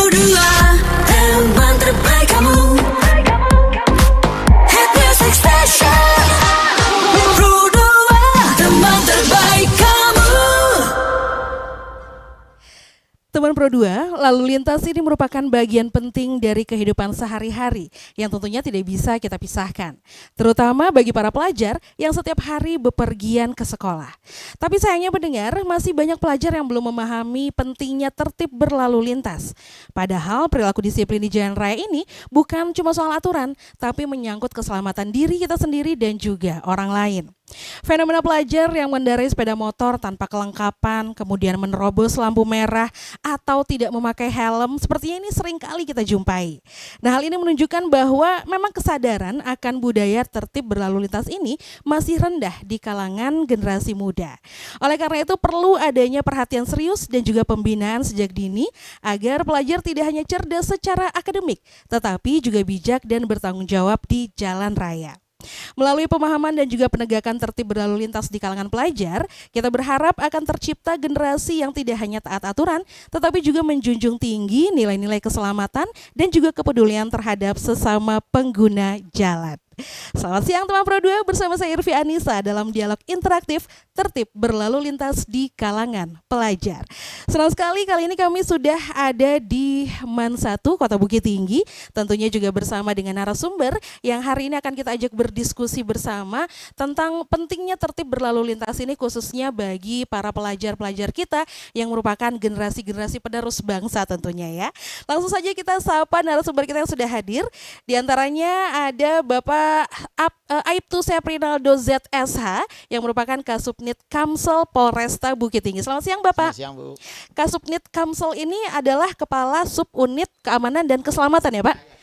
Pro 2, teman terbaik kamu. Hit Music Station. Pro 2, teman terbaik kamu. Teman Pro 2, lalu lintas ini merupakan bagian penting dari kehidupan sehari-hari yang tentunya tidak bisa kita pisahkan. Terutama bagi para pelajar yang setiap hari bepergian ke sekolah. Tapi sayangnya mendengar masih banyak pelajar yang belum memahami pentingnya tertib berlalu lintas. Padahal perilaku disiplin di jalan raya ini bukan cuma soal aturan, tapi menyangkut keselamatan diri kita sendiri dan juga orang lain. Fenomena pelajar yang mengendarai sepeda motor tanpa kelengkapan, kemudian menerobos lampu merah atau tidak memakai helm, sepertinya ini sering kali kita jumpai. Nah, hal ini menunjukkan bahwa memang kesadaran akan budaya tertib berlalu lintas ini masih rendah di kalangan generasi muda. Oleh karena itu perlu adanya perhatian serius dan juga pembinaan sejak dini agar pelajar tidak hanya cerdas secara akademik, tetapi juga bijak dan bertanggung jawab di jalan raya. Melalui pemahaman dan juga penegakan tertib berlalu lintas di kalangan pelajar, kita berharap akan tercipta generasi yang tidak hanya taat aturan, tetapi juga menjunjung tinggi nilai-nilai keselamatan dan juga kepedulian terhadap sesama pengguna jalan. Selamat siang teman Pro 2, bersama saya Irvi Anissa dalam dialog interaktif tertib berlalu lintas di kalangan pelajar. Senang sekali kali ini kami sudah ada di MAN 1 Kota Bukit Tinggi, tentunya juga bersama dengan narasumber yang hari ini akan kita ajak berdiskusi bersama tentang pentingnya tertib berlalu lintas ini khususnya bagi para pelajar-pelajar kita yang merupakan generasi-generasi penerus bangsa tentunya ya. Langsung saja kita sapa narasumber kita yang sudah hadir. Di antaranya ada Bapak Aibtu Seprinaldo ZSH yang merupakan Kasubnit Kamsel Polresta Bukit Tinggi. Selamat siang Bapak. Selamat siang Bu. Kasubnit Kamsel ini adalah Kepala Subunit Keamanan dan Keselamatan ya Pak?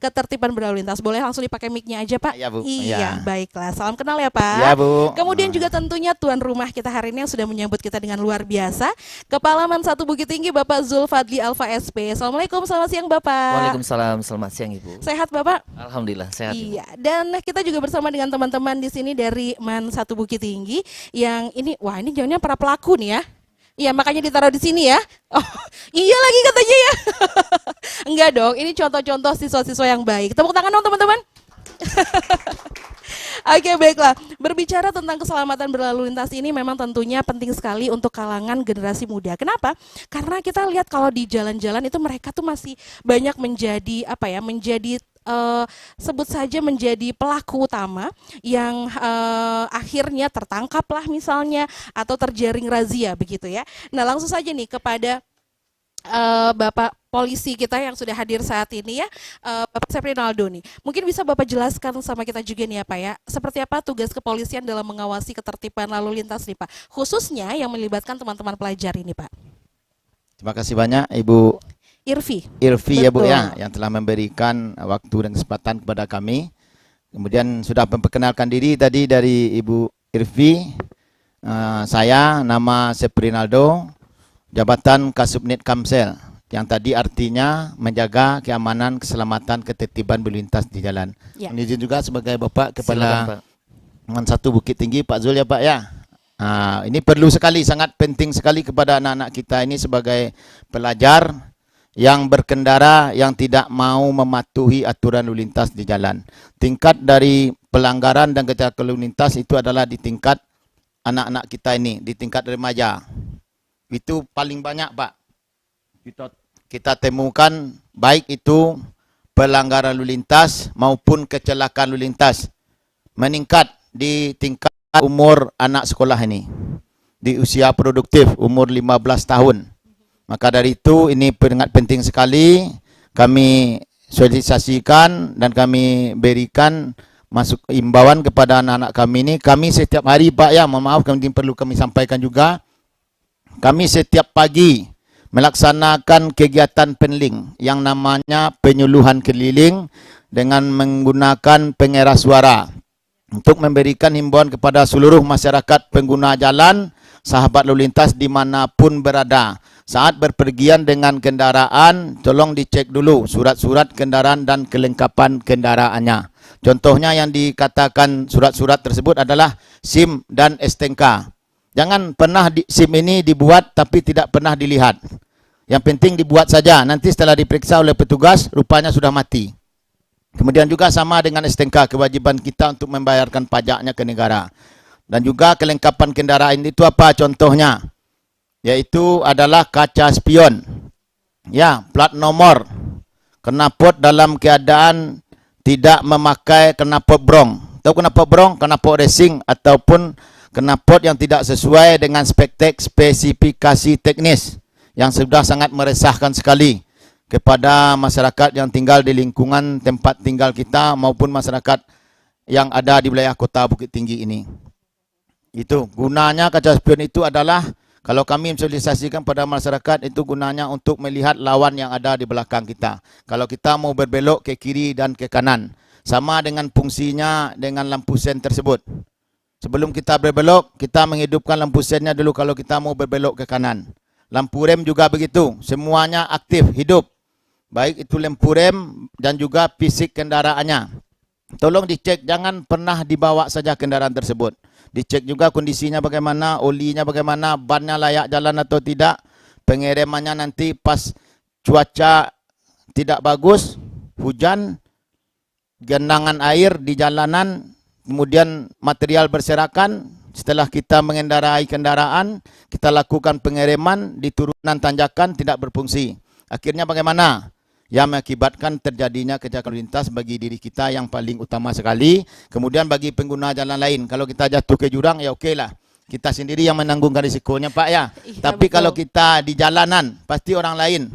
Ketertiban berlalu lintas. Boleh langsung dipakai mic-nya aja Pak? Iya Bu. Iya, baiklah. Salam kenal ya Pak. Iya Bu. Kemudian juga tentunya tuan rumah kita hari ini yang sudah menyambut kita dengan luar biasa, Kepala MAN 1 Bukit Tinggi Bapak Zulfadli Alfa SP. Assalamualaikum, selamat siang Bapak. Waalaikumsalam, selamat siang Ibu. Sehat Bapak? Alhamdulillah sehat. Ibu. Iya, dan kita juga bersama dengan teman-teman di sini dari MAN 1 Bukit Tinggi yang ini, wah ini jauhnya para pelaku nih ya. Iya, makanya ditaruh di sini ya. Oh, iya lagi katanya ya. Enggak dong, ini contoh-contoh siswa-siswa yang baik. Tepuk tangan dong teman-teman. Oke, baiklah. Berbicara tentang keselamatan berlalu lintas ini memang tentunya penting sekali untuk kalangan generasi muda. Kenapa? Karena kita lihat kalau di jalan-jalan itu mereka tuh masih banyak menjadi menjadi sebut saja menjadi pelaku utama yang akhirnya tertangkaplah misalnya atau terjaring razia begitu ya. Nah, langsung saja nih kepada Bapak polisi kita yang sudah hadir saat ini ya, Bapak Seprinaldo nih. Mungkin bisa Bapak jelaskan sama kita juga nih ya Pak ya, seperti apa tugas kepolisian dalam mengawasi ketertiban lalu lintas nih Pak, khususnya yang melibatkan teman-teman pelajar ini Pak. Terima kasih banyak Ibu Irvi ya Bu Betul. ya, yang telah memberikan waktu dan kesempatan kepada kami. Kemudian sudah memperkenalkan diri tadi dari Ibu Irvi. Saya nama Seprinaldo, jabatan Kasubnit Kamsel, yang tadi artinya menjaga keamanan, keselamatan, ketertiban berlintas di jalan. Ya. Ini juga sebagai Bapak Silakan, Kepala Pak. MAN 1 Bukit Tinggi Pak Zul ya Pak ya. Ini perlu sekali, sangat penting sekali kepada anak-anak kita ini sebagai pelajar yang berkendara yang tidak mau mematuhi aturan lalu lintas di jalan. Tingkat dari pelanggaran dan kecelakaan lalu lintas itu adalah di tingkat anak-anak kita ini, di tingkat remaja. Itu paling banyak Pak. Kita temukan baik itu pelanggaran lalu lintas maupun kecelakaan lalu lintas meningkat di tingkat umur anak sekolah ini. Di usia produktif, umur 15 tahun. Maka dari itu ini sangat penting sekali kami sosialisasikan dan kami berikan masuk imbauan kepada anak-anak kami ini. Kami setiap hari Pak ya, mohon maaf kami perlu kami sampaikan juga. Kami setiap pagi melaksanakan kegiatan penling yang namanya penyuluhan keliling dengan menggunakan pengeras suara untuk memberikan himbauan kepada seluruh masyarakat pengguna jalan, sahabat lalu lintas dimanapun berada. Saat berpergian dengan kendaraan, tolong dicek dulu surat-surat kendaraan dan kelengkapan kendaraannya. Contohnya yang dikatakan surat-surat tersebut adalah SIM dan STNK. Jangan pernah SIM ini dibuat tapi tidak pernah dilihat. Yang penting dibuat saja. Nanti setelah diperiksa oleh petugas, rupanya sudah mati. Kemudian juga sama dengan STNK, kewajiban kita untuk membayarkan pajaknya ke negara. Dan juga kelengkapan kendaraan itu apa contohnya? Yaitu adalah kaca spion. Ya, plat nomor. Knalpot dalam keadaan tidak memakai knalpot brong. Tahu knalpot brong? Knalpot racing ataupun knalpot yang tidak sesuai dengan spesifikasi teknis yang sudah sangat meresahkan sekali kepada masyarakat yang tinggal di lingkungan tempat tinggal kita maupun masyarakat yang ada di wilayah kota Bukit Tinggi ini. Itu gunanya kaca spion itu adalah kalau kami sosialisasikan pada masyarakat itu gunanya untuk melihat lawan yang ada di belakang kita. Kalau kita mau berbelok ke kiri dan ke kanan. Sama dengan fungsinya dengan lampu sen tersebut. Sebelum kita berbelok, kita menghidupkan lampu sennya dulu kalau kita mau berbelok ke kanan. Lampu rem juga begitu. Semuanya aktif, hidup. Baik itu lampu rem dan juga fisik kendaraannya. Tolong dicek, jangan pernah dibawa saja kendaraan tersebut. Dicek juga kondisinya bagaimana, olinya bagaimana, bannya layak jalan atau tidak. Pengeremannya nanti pas cuaca tidak bagus, hujan, genangan air di jalanan, kemudian material berserakan. Setelah kita mengendarai kendaraan, kita lakukan pengereman di turunan tanjakan tidak berfungsi. Akhirnya bagaimana? Yang mengakibatkan terjadinya kecelakaan lalu lintas bagi diri kita yang paling utama sekali. Kemudian bagi pengguna jalan lain, kalau kita jatuh ke jurang ya oke lah. Kita sendiri yang menanggungkan risikonya Pak ya. Tapi betul. Kalau kita di jalanan, pasti orang lain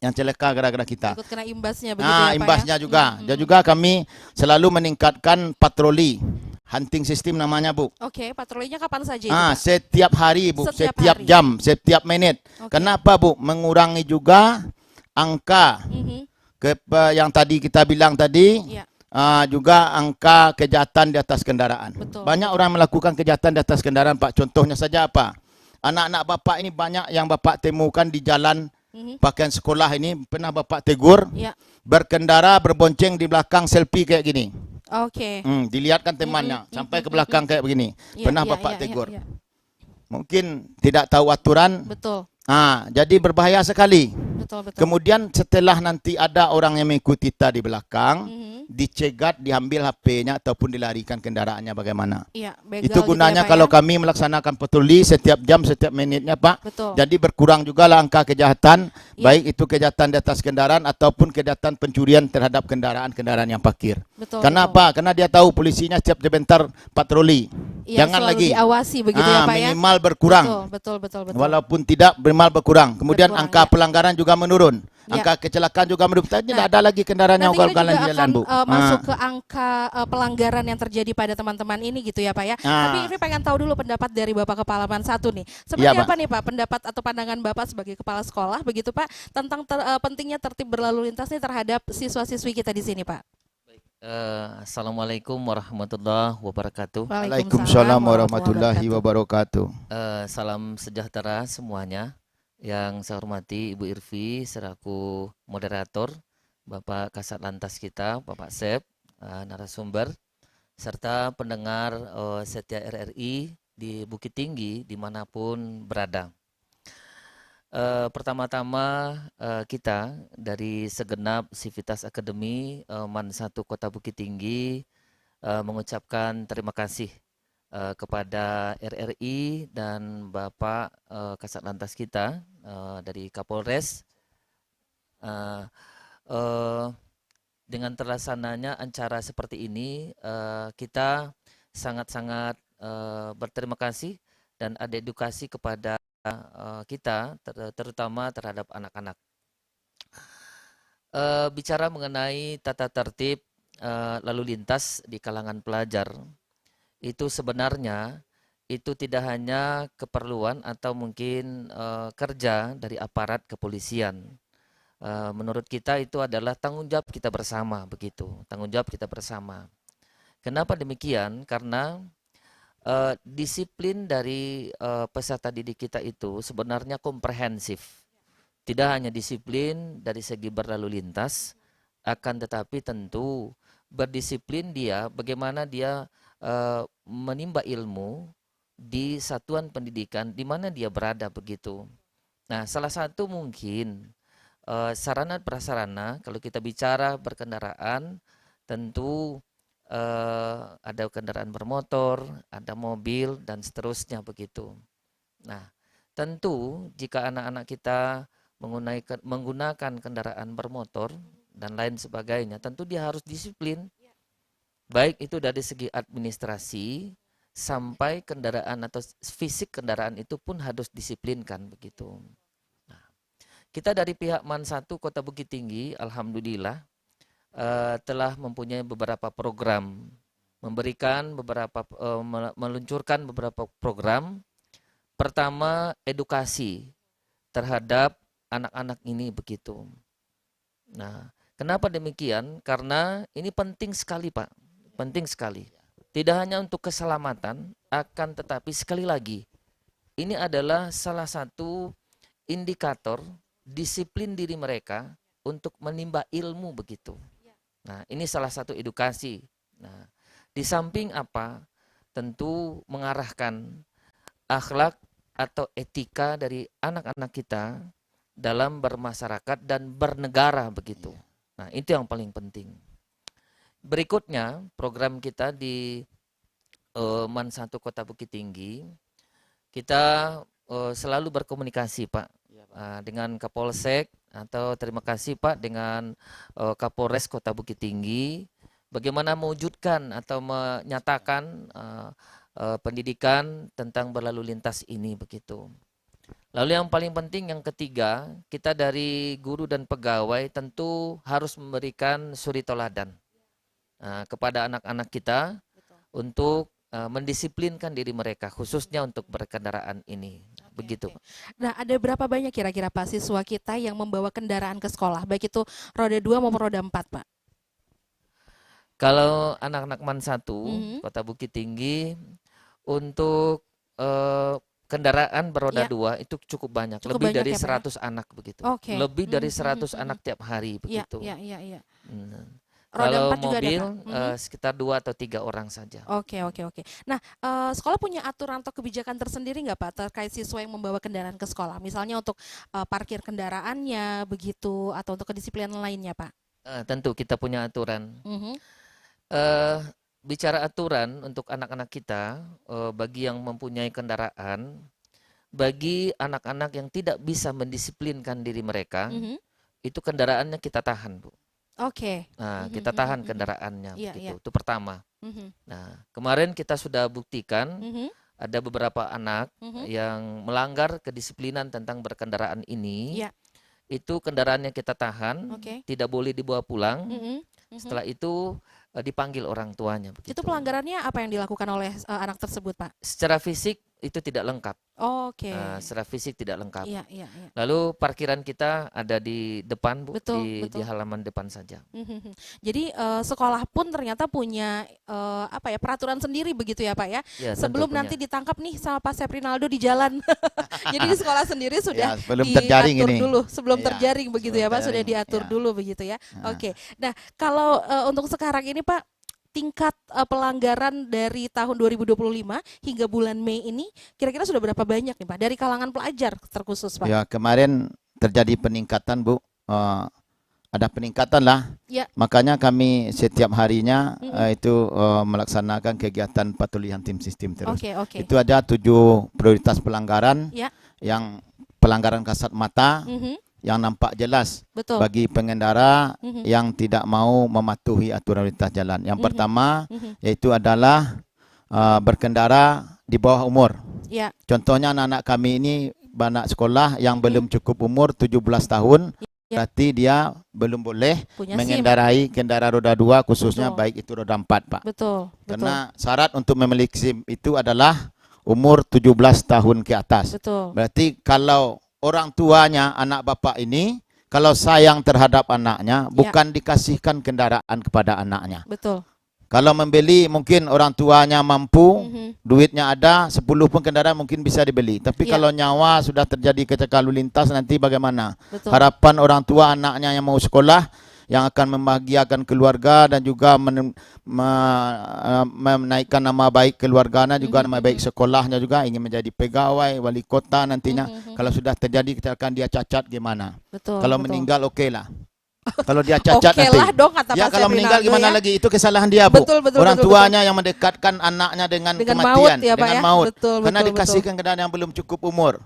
yang celaka gara-gara kita. Ikut kena imbasnya begitu ya Pak imbasnya ya? juga. Dan juga kami selalu meningkatkan patroli. Hunting system namanya Bu. Oke, patrolinya kapan saja itu Pak? Setiap hari Bu, setiap hari. jam, setiap menit. Kenapa Bu? Mengurangi juga angka yang tadi kita bilang tadi, ya. Juga angka kejahatan di atas kendaraan. Betul. Banyak orang melakukan kejahatan di atas kendaraan Pak. Contohnya saja apa? Anak-anak Bapak ini banyak yang Bapak temukan di jalan pakaian sekolah ini. Pernah Bapak tegur, ya. Berkendara berbonceng di belakang selfie kayak gini. Oke. Dilihatkan temannya sampai ke belakang kayak begini. Ya, pernah Bapak tegur. Mungkin tidak tahu aturan. Betul. Jadi berbahaya sekali. Betul. Kemudian setelah nanti ada orang yang mengikuti kita di belakang, dicegat, diambil HP-nya ataupun dilarikan kendaraannya bagaimana. Iya, itu gunanya kalau kami melaksanakan patroli setiap jam, setiap menitnya Pak. Betul. Jadi berkurang juga lah angka kejahatan, baik itu kejahatan di atas kendaraan ataupun kejahatan pencurian terhadap kendaraan-kendaraan yang parkir. Kenapa? Karena dia tahu polisinya setiap sebentar patroli. Jangan lagi diawasi begitu ya Pak ya. Minimal berkurang. Betul. Walaupun tidak minimal berkurang. Kemudian angka pelanggaran juga menurun. Angka kecelakaan juga menurun. Tidak ada lagi kendaraan yang ugal-ugalan di jalan Bu. Masuk ke angka pelanggaran yang terjadi pada teman-teman ini gitu ya Pak ya. Tapi Irvi pengen tahu dulu pendapat dari Bapak Kepala Man 1 nih. Seperti apa nih Pak pendapat atau pandangan Bapak sebagai kepala sekolah begitu Pak tentang pentingnya tertib berlalu lintas nih terhadap siswa-siswi kita di sini Pak. Assalamualaikum warahmatullahi wabarakatuh. Waalaikumsalam warahmatullahi wabarakatuh. Salam sejahtera semuanya. Yang saya hormati Ibu Irvi selaku moderator, Bapak Kasat Lantas kita, Bapak Sep, narasumber, serta pendengar setia RRI di Bukit Tinggi dimanapun berada. Pertama-tama kita dari segenap Sivitas Akademi Man 1 Kota Bukit Tinggi mengucapkan terima kasih kepada RRI dan Bapak Kasat Lantas kita dari Kapolres dengan terlaksananya acara seperti ini kita sangat-sangat berterima kasih dan ada edukasi kepada kita terutama terhadap anak-anak. Bicara mengenai tata tertib lalu lintas di kalangan pelajar, itu sebenarnya itu tidak hanya keperluan atau mungkin kerja dari aparat kepolisian. Menurut kita itu adalah tanggung jawab kita bersama begitu, tanggung jawab kita bersama. Kenapa demikian? Karena disiplin dari peserta didik kita itu sebenarnya komprehensif. Tidak hanya disiplin dari segi berlalu lintas, akan tetapi tentu berdisiplin dia bagaimana dia menimba ilmu di satuan pendidikan di mana dia berada begitu. Nah, salah satu mungkin sarana prasarana kalau kita bicara berkendaraan, tentu ada kendaraan bermotor, ada mobil dan seterusnya begitu. Nah, tentu jika anak-anak kita menggunakan kendaraan bermotor dan lain sebagainya, tentu dia harus disiplin. Baik itu dari segi administrasi sampai kendaraan atau fisik kendaraan itu pun harus disiplinkan begitu. Nah, kita dari pihak MAN 1 Kota Bukit Tinggi, alhamdulillah telah mempunyai beberapa program, meluncurkan beberapa program. Pertama, edukasi terhadap anak-anak ini begitu. Nah, kenapa demikian? Karena ini penting sekali, Pak. Penting sekali. Tidak hanya untuk keselamatan, akan tetapi sekali lagi, ini adalah salah satu indikator disiplin diri mereka untuk menimba ilmu begitu. Nah, ini salah satu edukasi. Nah, di samping apa? Tentu mengarahkan akhlak atau etika dari anak-anak kita dalam bermasyarakat dan bernegara begitu. Nah, itu yang paling penting. Berikutnya, program kita di MAN 1 Kota Bukit Tinggi, kita selalu berkomunikasi, Pak, dengan Kapolsek, atau terima kasih Pak dengan Kapolres Kota Bukit Tinggi, bagaimana mewujudkan atau menyatakan pendidikan tentang berlalu lintas ini begitu. Lalu yang paling penting yang ketiga, kita dari guru dan pegawai tentu harus memberikan suri teladan kepada anak-anak kita. Betul. Untuk mendisiplinkan diri mereka khususnya untuk berkendaraan ini. Begitu. Nah, ada berapa banyak kira-kira Pak siswa kita yang membawa kendaraan ke sekolah, baik itu roda 2 maupun roda 4, Pak? Kalau anak-anak MAN 1 Kota Bukit Tinggi untuk kendaraan beroda 2 itu cukup banyak, lebih banyak dari 100 anak begitu. Okay. Lebih dari 100 anak tiap hari begitu. Iya. Kalau mobil sekitar 2 atau 3 orang saja. Oke. Nah, sekolah punya aturan atau kebijakan tersendiri nggak Pak terkait siswa yang membawa kendaraan ke sekolah? Misalnya untuk parkir kendaraannya begitu atau untuk kedisiplinan lainnya, Pak? Tentu kita punya aturan. Bicara aturan untuk anak-anak kita, bagi yang mempunyai kendaraan, bagi anak-anak yang tidak bisa mendisiplinkan diri mereka, itu kendaraannya kita tahan, Bu. Oke. Nah, kita tahan kendaraannya, begitu. Itu pertama. Nah, kemarin kita sudah buktikan ada beberapa anak yang melanggar kedisiplinan tentang berkendaraan ini. Itu kendaraannya kita tahan, tidak boleh dibawa pulang. Setelah itu dipanggil orang tuanya. Begitu. Itu pelanggarannya apa yang dilakukan oleh anak tersebut, Pak? Secara fisik itu tidak lengkap. Oke. Secara fisik tidak lengkap. Iya. Lalu parkiran kita ada di depan, Bu, betul. Di halaman depan saja. Jadi sekolah pun ternyata punya peraturan sendiri begitu ya Pak ya? Sebelum nanti ditangkap nih sama Pak Seprinaldo di jalan. Jadi di sekolah sendiri sudah diatur dulu, sebelum terjaring begitu ya Pak, sudah diatur dulu begitu ya. Oke. Nah, kalau untuk sekarang ini Pak, tingkat pelanggaran dari tahun 2025 hingga bulan Mei ini kira-kira sudah berapa banyak nih Pak dari kalangan pelajar terkhusus Pak? Ya, kemarin terjadi peningkatan, Bu. Ada peningkatan lah. Makanya kami setiap harinya itu melaksanakan kegiatan patrolian tim sistem terus. Itu ada 7 prioritas pelanggaran yang pelanggaran kasat mata yang nampak jelas bagi pengendara yang tidak mau mematuhi aturan lalu lintas jalan. Yang pertama yaitu adalah berkendara di bawah umur. Contohnya anak-anak kami ini banyak sekolah yang belum cukup umur 17 tahun. Berarti dia belum boleh mengendarai kendaraan roda 2 khususnya baik itu roda 4, Pak. Karena syarat untuk memiliki SIM itu adalah umur 17 tahun ke atas. Berarti kalau orang tuanya, anak bapak ini, kalau sayang terhadap anaknya, bukan dikasihkan kendaraan kepada anaknya. Kalau membeli mungkin orang tuanya mampu, duitnya ada, 10 pun kendaraan mungkin bisa dibeli. Tapi kalau nyawa sudah terjadi kecelakaan lalu lintas nanti bagaimana? Harapan orang tua anaknya yang mau sekolah, yang akan membahagiakan keluarga dan juga menaikkan nama baik keluarganya juga, nama baik sekolahnya juga, ingin menjadi pegawai, wali kota nantinya. Kalau sudah terjadi kecelakaan dia cacat gimana? Betul. Kalau betul. meninggal oke lah. Kalau dia cacat Oke nanti. lah dong kata Ya Pak kalau meninggal Seprinaldo gimana ya. lagi? Itu kesalahan dia, Bu. Betul, betul, Orang betul, tuanya yang mendekatkan anaknya dengan kematian, maut ya, Pak dengan ya. maut. Betul, Karena betul, dikasihkan ke yang belum cukup umur.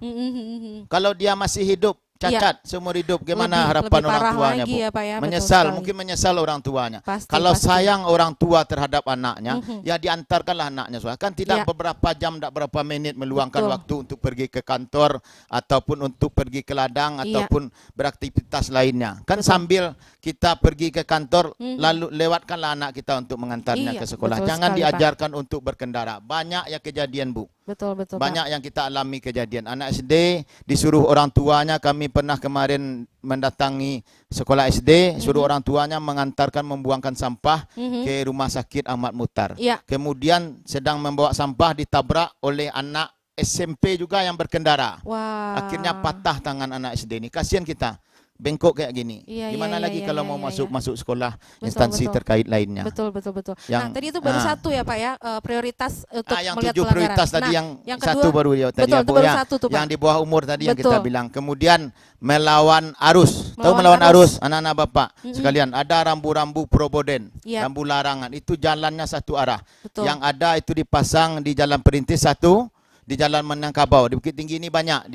Kalau dia masih hidup, cacat seumur hidup, gimana harapan lebih orang parah tuanya, lagi Bu? ya, Pak ya. Betul Menyesal, sekali. mungkin menyesal orang tuanya. Pasti, Kalau pasti. sayang orang tua terhadap anaknya, ya diantarkanlah anaknya. Kan tidak Ya. beberapa jam, tidak berapa menit meluangkan Betul. waktu untuk pergi ke kantor ataupun untuk pergi ke ladang Iya. ataupun beraktivitas lainnya. Kan sambil kita pergi ke kantor, lalu lewatkanlah anak kita untuk mengantarnya Iya, ke sekolah. betul Jangan sekali, Pak. diajarkan untuk berkendara. Banyak yang kejadian, Bu. Betul, betul, Pak. Banyak yang kita alami kejadian. Anak SD disuruh orang tuanya, kami pernah kemarin mendatangi sekolah SD, suruh orang tuanya mengantarkan membuangkan sampah ke rumah sakit Ahmad Muhtar. Iya. Kemudian sedang membawa sampah ditabrak oleh anak SMP juga yang berkendara. Wah. Akhirnya patah tangan anak SD ini. Kasihan kita. Bengkok kayak gini. Iya, Gimana iya, lagi iya, kalau iya, mau iya, masuk sekolah Betul, instansi betul. terkait lainnya. Betul, betul, betul. Yang- Nah, tadi itu baru satu ya, Pak ya, prioritas untuk yang melihat 7 pelanggaran. prioritas tadi, Nah, yang kedua, satu baru ya tadi betul, ya, itu Bu, baru ya. satu tuh, Pak. Yang di bawah umur tadi yang kita Betul. bilang. Kemudian melawan arus. Tahu Melawan melawan arus. arus, anak-anak Bapak sekalian, ada rambu-rambu proboden, Iya. rambu larangan. Itu jalannya satu arah. Betul. Yang ada itu dipasang di Jalan Perintis satu, di Jalan Minangkabau. Di Bukit Tinggi ini banyak.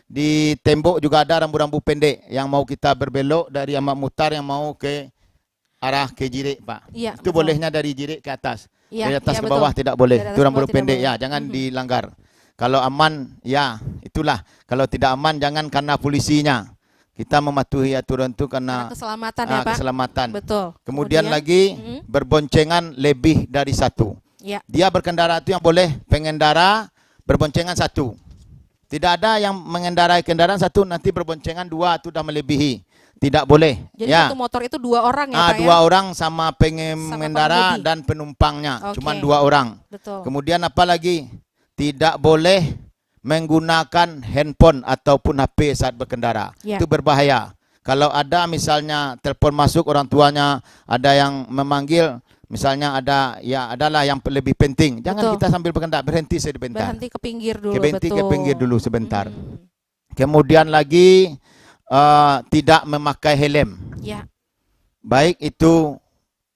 Di tembok juga ada rambu-rambu pendek yang mau kita berbelok dari Ahmad Muhtar yang mau ke arah ke Jirik, Pak. Iya, Itu betul. bolehnya dari Jirik ke atas. Iya, Dari atas iya, ke betul. bawah tidak boleh. Dari atas Itu ke rambu bawah tidak pendek boleh. ya, jangan dilanggar. Kalau aman, ya itulah. Kalau tidak aman, jangan karena polisinya. Kita mematuhi aturan itu Karena karena keselamatan ya, Pak. keselamatan. Betul. Kemudian lagi berboncengan lebih dari satu. Ya. Dia berkendara itu yang boleh pengendara berboncengan satu. Tidak ada yang mengendarai kendaraan satu nanti berboncengan dua, itu sudah melebihi. Tidak boleh. Jadi ya. satu motor itu 2 orang ya, Pak ya? 2 orang sama pengendara pengemudi. dan penumpangnya. Oke. Cuma 2 orang. Betul. Kemudian apa lagi? Tidak boleh menggunakan handphone ataupun HP saat berkendara. Ya. Itu berbahaya. Kalau ada misalnya telepon masuk orang tuanya, ada yang memanggil, misalnya adalah yang lebih penting. Jangan Betul. kita sambil berkendara, berhenti sebentar. Berhenti ke pinggir dulu, Berhenti ke betul. pinggir dulu sebentar. Kemudian lagi tidak memakai helm. Ya. Baik itu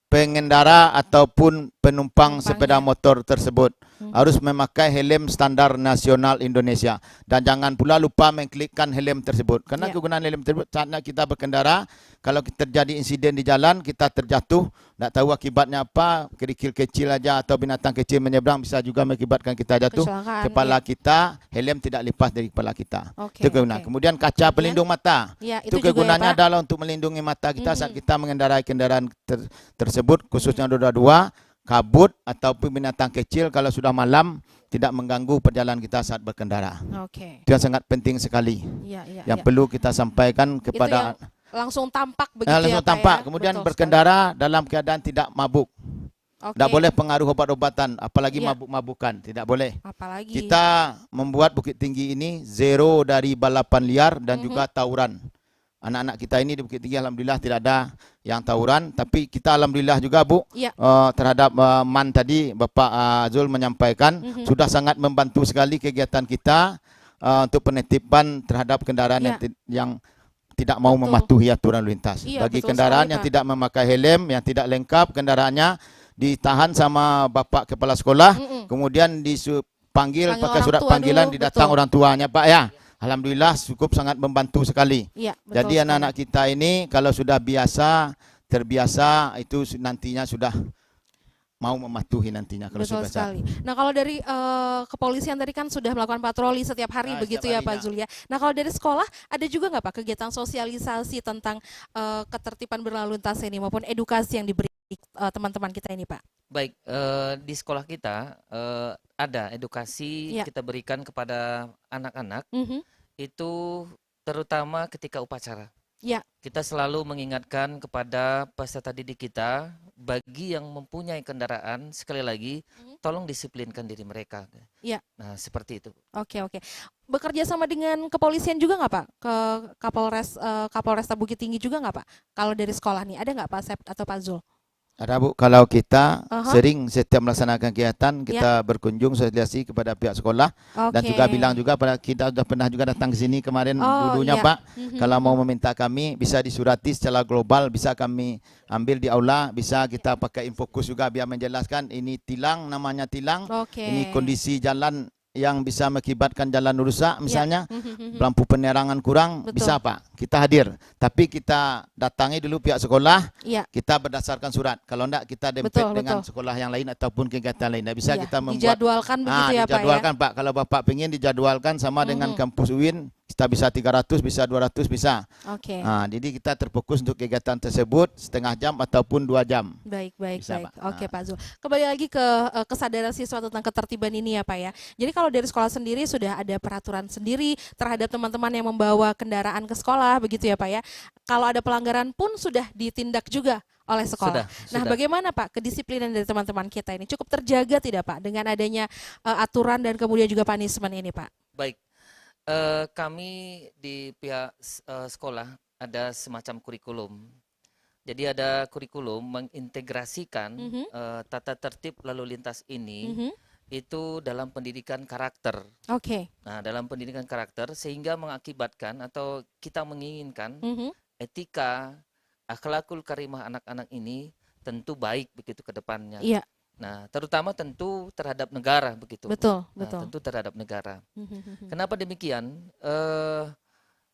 pengendara ataupun penumpang sepeda motor tersebut harus memakai helm standar nasional Indonesia, dan jangan pula lupa mengklikkan helm tersebut, karena Ya. kegunaan helm tersebut saat kita berkendara, kalau terjadi insiden di jalan, kita terjatuh, tidak tahu akibatnya apa, kerikil kecil aja atau binatang kecil menyeberang bisa juga mengakibatkan kita jatuh, Kecelakaan, kepala ya. kita, helm tidak lepas dari kepala kita. Oke, Itu kegunaan. oke. Kemudian kaca pelindung mata. Ya, Itu itu juga ya, kegunaannya Pak. adalah untuk melindungi mata kita saat kita mengendarai kendaraan tersebut, khususnya roda 2, kabut ataupun binatang kecil kalau sudah malam tidak mengganggu perjalanan kita saat berkendara. Oke. Itu yang sangat penting sekali. Ya, ya, Yang ya. perlu kita sampaikan Itu kepada yang langsung tampak begitu langsung ya, Pak tampak. ya? Kemudian Betul berkendara dalam keadaan tidak mabuk. sekali. Tidak Oke. boleh pengaruh obat-obatan, apalagi Iya. mabuk-mabukan. Tidak boleh. Apalagi. Kita membuat Bukit Tinggi ini zero dari balapan liar dan juga tawuran. Anak-anak kita ini di Bukit Tinggi alhamdulillah tidak ada yang tawuran, tapi kita alhamdulillah juga, Bu, Iya. terhadap MAN tadi Bapak Zul menyampaikan sudah sangat membantu sekali kegiatan kita untuk penertiban terhadap kendaraan Iya. yang tidak mau Betul. mematuhi aturan lalu lintas. Iya, Bagi betul kendaraan sekali, yang Pak. tidak memakai helm, yang tidak lengkap kendaraannya, ditahan sama Bapak Kepala Sekolah, kemudian dipanggil Panggil pakai orang surat tua panggilan, dulu, didatang betul. orang tuanya, Pak ya. Alhamdulillah cukup sangat membantu sekali. Iya, betul Jadi sekali. anak-anak kita ini kalau sudah terbiasa itu nantinya sudah mau mematuhi nantinya kalau Betul sudah biasa. sekali. Nah, kalau dari kepolisian tadi kan sudah melakukan patroli setiap hari begitu setiap ya, Pak harinya. Zul ya. Nah, kalau dari sekolah ada juga nggak Pak kegiatan sosialisasi tentang ketertiban berlalu lintas ini maupun edukasi yang diberi teman-teman kita ini, Pak? Baik, di sekolah kita ada edukasi Iya. kita berikan kepada anak-anak itu terutama ketika upacara. Ya. Kita selalu mengingatkan kepada peserta didik kita, bagi yang mempunyai kendaraan, sekali lagi, tolong disiplinkan diri mereka. Iya. Nah, seperti itu. Oke, oke. Bekerja sama dengan kepolisian juga nggak Pak? Ke Kapolresta Bukit Tinggi juga nggak Pak? Kalau dari sekolah nih, ada nggak Pak Sep atau Pak Zul? Ada Bu, kalau kita Aha. sering setiap melaksanakan kegiatan kita berkunjung sosialisasi kepada pihak sekolah dan juga Oke. bilang juga pada kita sudah pernah juga datang ke sini kemarin Oh, dulunya iya. Pak. Kalau mau meminta kami bisa disurati secara global, bisa kami ambil di aula, bisa kita pakai infokus juga biar menjelaskan ini tilang, namanya tilang. Oke. Ini kondisi jalan yang bisa mengakibatkan jalan rusak misalnya, Mhm. lampu penerangan kurang, Betul. bisa Pak, kita hadir. Tapi kita datangi dulu pihak sekolah, Iya. kita berdasarkan surat. Kalau enggak kita dempet Betul, dengan betul. sekolah yang lain ataupun kegiatan lain. Tidak bisa Iya, kita membuat dijadwalkan begitu ya Pak ya. dijadwalkan Pak. Kalau Bapak pengen dijadwalkan sama dengan kampus UIN, kita bisa 300, bisa 200, bisa. Oke. Jadi kita terfokus untuk kegiatan tersebut setengah jam ataupun 2 jam. Baik, baik, Bisa, baik. Pak. Oke, Pak Zul. Kembali lagi ke kesadaran siswa tentang ketertiban ini ya, Pak ya. Jadi kalau dari sekolah sendiri sudah ada peraturan sendiri terhadap teman-teman yang membawa kendaraan ke sekolah, begitu ya, Pak ya. Kalau ada pelanggaran pun sudah ditindak juga oleh sekolah. Nah, Sudah. bagaimana Pak kedisiplinan dari teman-teman kita ini cukup terjaga tidak Pak dengan adanya aturan dan kemudian juga punishment ini, Pak? Baik. Kami di pihak sekolah ada semacam kurikulum. Jadi ada kurikulum mengintegrasikan Mhm. tata tertib lalu lintas ini Mhm. itu dalam pendidikan karakter. Oke. Nah, dalam pendidikan karakter sehingga mengakibatkan atau kita menginginkan Mhm. etika, akhlakul karimah anak-anak ini tentu baik begitu ke depannya. Iya, Nah, terutama tentu terhadap negara begitu. betul, Nah, betul. tentu terhadap negara. Mhm. Kenapa demikian?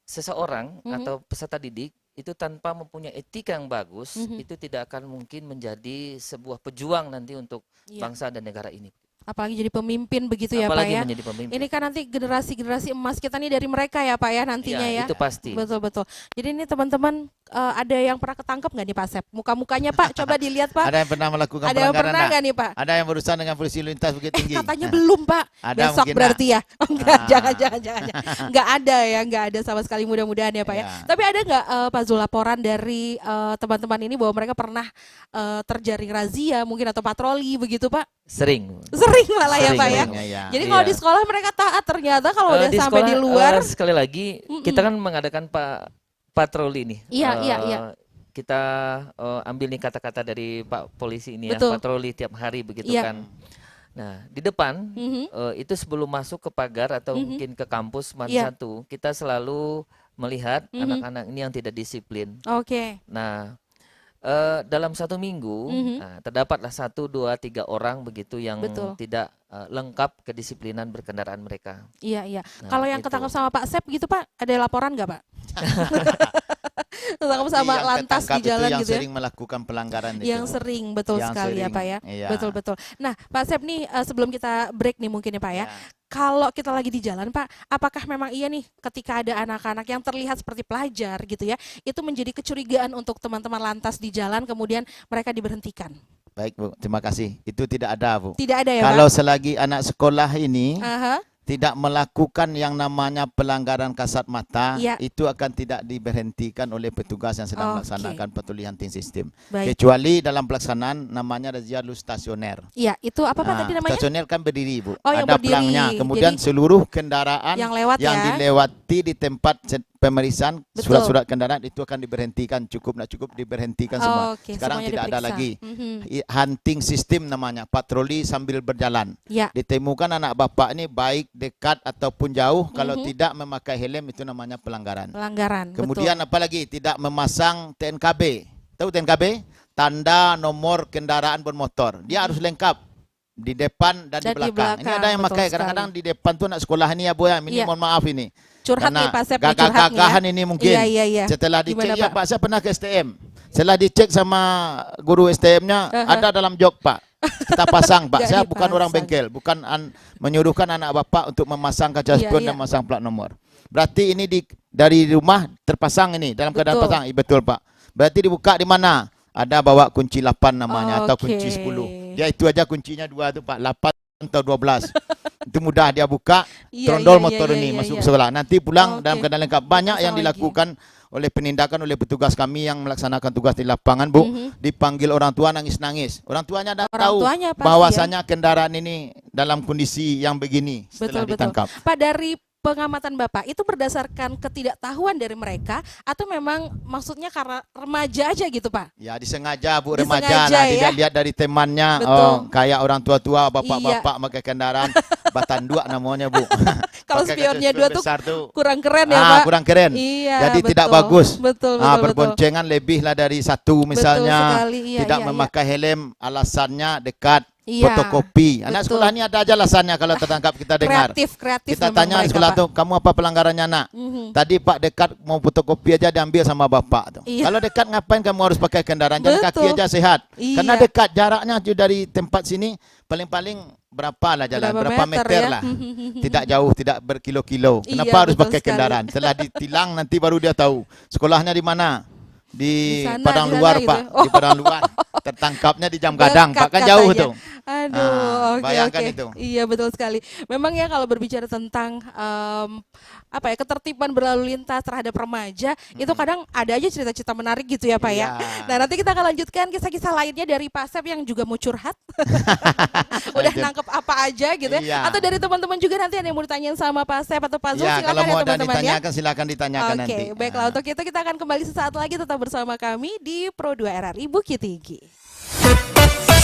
Seseorang Mhm. atau peserta didik itu tanpa mempunyai etika yang bagus, Mhm. itu tidak akan mungkin menjadi sebuah pejuang nanti untuk Iya. bangsa dan negara ini. Apalagi jadi pemimpin begitu ya Pak Apalagi ya. menjadi pemimpin. Ini kan nanti generasi-generasi emas kita nih dari mereka ya Pak ya nantinya ya. Itu pasti. Betul betul. Jadi ini teman-teman ada yang pernah ketangkep nggak nih Pak Sep? Muka-mukanya Pak coba dilihat Pak. Ada yang pernah melakukan Ada yang pelanggaran pernah enggak? nggak nih Pak? Ada yang berurusan dengan polisi lalu lintas Bukit Tinggi. Katanya belum Pak. Ada Besok mungkin berarti ya. Oh, enggak, Ah. jangan. Nggak ada ya, nggak ada sama sekali mudah-mudahan ya Pak ya. Ya. Tapi ada nggak Pak Zul laporan dari teman-teman ini bahwa mereka pernah terjaring razia mungkin atau patroli begitu Pak? Sering. Sering malah ya Sering, Pak ya. Seringnya ya. Jadi kalau Iya. di sekolah mereka taat, ternyata kalau udah Di sampai sekolah, di luar, sekali lagi kita kan mengadakan patroli nih. Iya, iya, iya. Kita ambil nih kata-kata dari Pak Polisi ini Betul. ya, patroli tiap hari begitu Iya. kan. Nah, di depan Mhm. itu sebelum masuk ke pagar atau mungkin ke kampus Iya. satu, kita selalu melihat Mhm. anak-anak ini yang tidak disiplin. oke, Nah, dalam satu minggu terdapatlah 1, 2, 3 orang begitu yang Betul. tidak lengkap kedisiplinan berkendaraan mereka. iya. Nah, Kalau yang itu. ketangkap sama Pak Sep gitu Pak, ada laporan nggak Pak? Ketangkap Berarti sama yang lantas ketangkap di jalan itu yang gitu ya? sering melakukan pelanggaran itu. Yang sering, betul Yang sekali ya sering, Pak ya. iya. Betul. Nah Pak Sep nih sebelum kita break nih mungkin ya Pak ya. Ya. Kalau kita lagi di jalan Pak, apakah memang iya nih ketika ada anak-anak yang terlihat seperti pelajar gitu ya, itu menjadi kecurigaan untuk teman-teman lantas di jalan kemudian mereka diberhentikan? Baik Bu, terima kasih. Itu tidak ada Bu. Tidak ada ya Kalau Pak? selagi anak sekolah ini Aha. tidak melakukan yang namanya pelanggaran kasat mata, Iya. itu akan tidak diberhentikan oleh petugas yang sedang Oke. melaksanakan patroli hunting system. Baik. Kecuali dalam pelaksanaan namanya razia lu stasioner. Iya, itu apa Pak tadi namanya? Stasioner kan berdiri Bu, Oh, yang ada berdiri. pelangnya. Kemudian Jadi, seluruh kendaraan yang lewat yang ya. dilewati di tempat pemeriksaan Betul. surat-surat kendaraan itu akan diberhentikan, cukup diberhentikan semua. Oke, Sekarang semuanya tidak ada diperiksa. lagi. Mhm. Hunting system namanya, patroli sambil berjalan. Ya, Ditemukan anak bapak ini baik dekat ataupun jauh, kalau Mhm. tidak memakai helm itu namanya pelanggaran. pelanggaran. Kemudian apalagi tidak memasang TNKB. Tahu TNKB? Tanda nomor kendaraan bermotor. Dia harus lengkap di depan dan, Dan di di belakang. Ini belakang, ada yang betul pakai sekali. kadang-kadang di depan tuh anak sekolah ini ya Bu ya. Ini Iya. mohon maaf ini. Curhat Karena nih Pak Sep, nih, curhat nih ya. gagah-gagahan ini mungkin. Iya. Setelah Gimana, dicek, ya Pak? Pak saya pernah ke STM. Setelah dicek sama guru STM-nya, ada dalam jok Pak. Kita pasang Pak. Nggak Saya bukan orang dipasang. bengkel, bukan menyuruhkan anak bapak untuk memasang kaca Iya, spion iya. dan memasang plat nomor. Berarti ini dari rumah terpasang ini dalam keadaan Betul. pasang. Betul Pak. Berarti dibuka di mana? Ada bawa kunci 8 namanya atau kunci Oke. 10. Ya itu aja kuncinya 2 itu Pak. 8 atau 12. Itu mudah dia buka, Iya, trondol iya, motor iya, ini iya, masuk iya. ke sekolah. Nanti pulang Oke. dalam keadaan lengkap. Banyak yang Pasang lagi. dilakukan oleh penindakan oleh petugas kami yang melaksanakan tugas di lapangan Bu. Dipanggil orang tua nangis-nangis. Orang tuanya dah Orang tahu tuanya pasti, bahwasanya kendaraan ini dalam kondisi yang begini setelah Betul. ditangkap. Pak, dari pengamatan Bapak itu berdasarkan ketidaktahuan dari mereka atau memang maksudnya karena remaja aja gitu Pak? Ya disengaja Bu, Disengaja, remaja. Nah, ya. dilihat dari temannya, Betul. kayak orang tua-tua, Iya. bapak-bapak pakai kendaraan batandua namanya Bu. Kalau Pakai spionnya spion dua tuh besar kurang keren ya Pak? kurang keren. Iya, Jadi betul. tidak bagus. Betul, betul, betul. Berboncengan lebih lah dari satu misalnya. sekali, iya, Tidak iya, memakai helm, alasannya dekat. Iya, Fotokopi. Anak betul. sekolah ini ada aja alasannya kalau tertangkap kita dengar. Kreatif Kita memang tanya di mereka, sekolah Pak. tuh, kamu apa pelanggarannya nak? Tadi Pak dekat mau fotokopi aja diambil sama bapak tuh. Iya. Kalau dekat ngapain kamu harus pakai kendaraan? Jalan kaki Betul. aja sehat. Iya. Karena dekat jaraknya tuh dari tempat sini paling-paling berapa lah jalan, berapa meter ya? lah. Tidak jauh, tidak berkilo-kilo. Iya, Kenapa harus betul pakai sekali. kendaraan? Setelah ditilang nanti baru dia tahu. Sekolahnya di mana? Di Di sana, padang di sana luar gitu Pak, ya? di padang luar. Tertangkapnya di jam gadang, Dekat Pak kan jauh katanya. tuh. Aduh, oke, bayangkan oke. itu. Iya betul sekali. Memang ya kalau berbicara tentang apa ya ketertiban berlalu lintas terhadap remaja itu kadang ada aja cerita-cerita menarik gitu ya Pak ya. Iya. Nah nanti kita akan lanjutkan kisah-kisah lainnya dari Pak Sep yang juga mau curhat. Udah nangkep apa aja gitu ya. Iya. Atau dari teman-teman juga nanti ada yang mau ditanyain sama Pak Sep atau Pak Zul, Ya, kalau silakan ya mau ada teman-teman ya. ditanyakan silakan ditanyakan Oke, nanti. baiklah untuk itu kita akan kembali sesaat lagi tetap bersama kami di Pro 2 RRI Bukit Tinggi.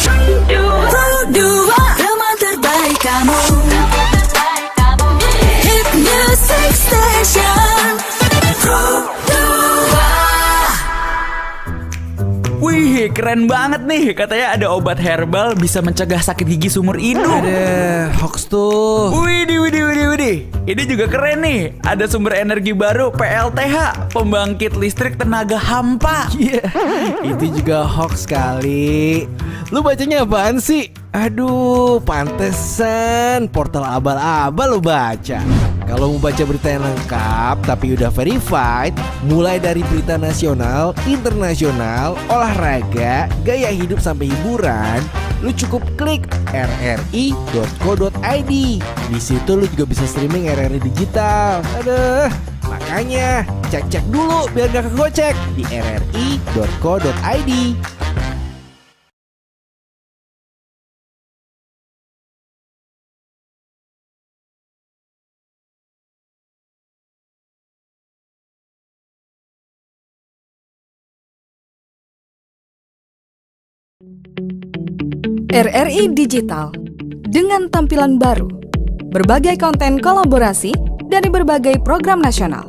Pro 2 teman terbaik kamu. Hit music station. Pro 2. Wih, keren banget nih. Katanya ada obat herbal bisa mencegah sakit gigi seumur hidup. Ada hoax tuh. Widih. Ini juga keren nih. Ada sumber energi baru PLTH, pembangkit listrik tenaga hampa. Iya, itu juga hoax kali. Lu bacanya apaan sih? Aduh, pantesan portal abal-abal lu baca. Kalau mau baca berita yang lengkap tapi udah verified, mulai dari berita nasional, internasional, olahraga, gaya hidup sampai hiburan, lu cukup klik rri.co.id. Di situ lu juga bisa streaming RRI digital. Aduh, makanya cek-cek dulu biar gak kegocek di rri.co.id. RRI Digital dengan tampilan baru, berbagai konten kolaborasi dari berbagai program nasional,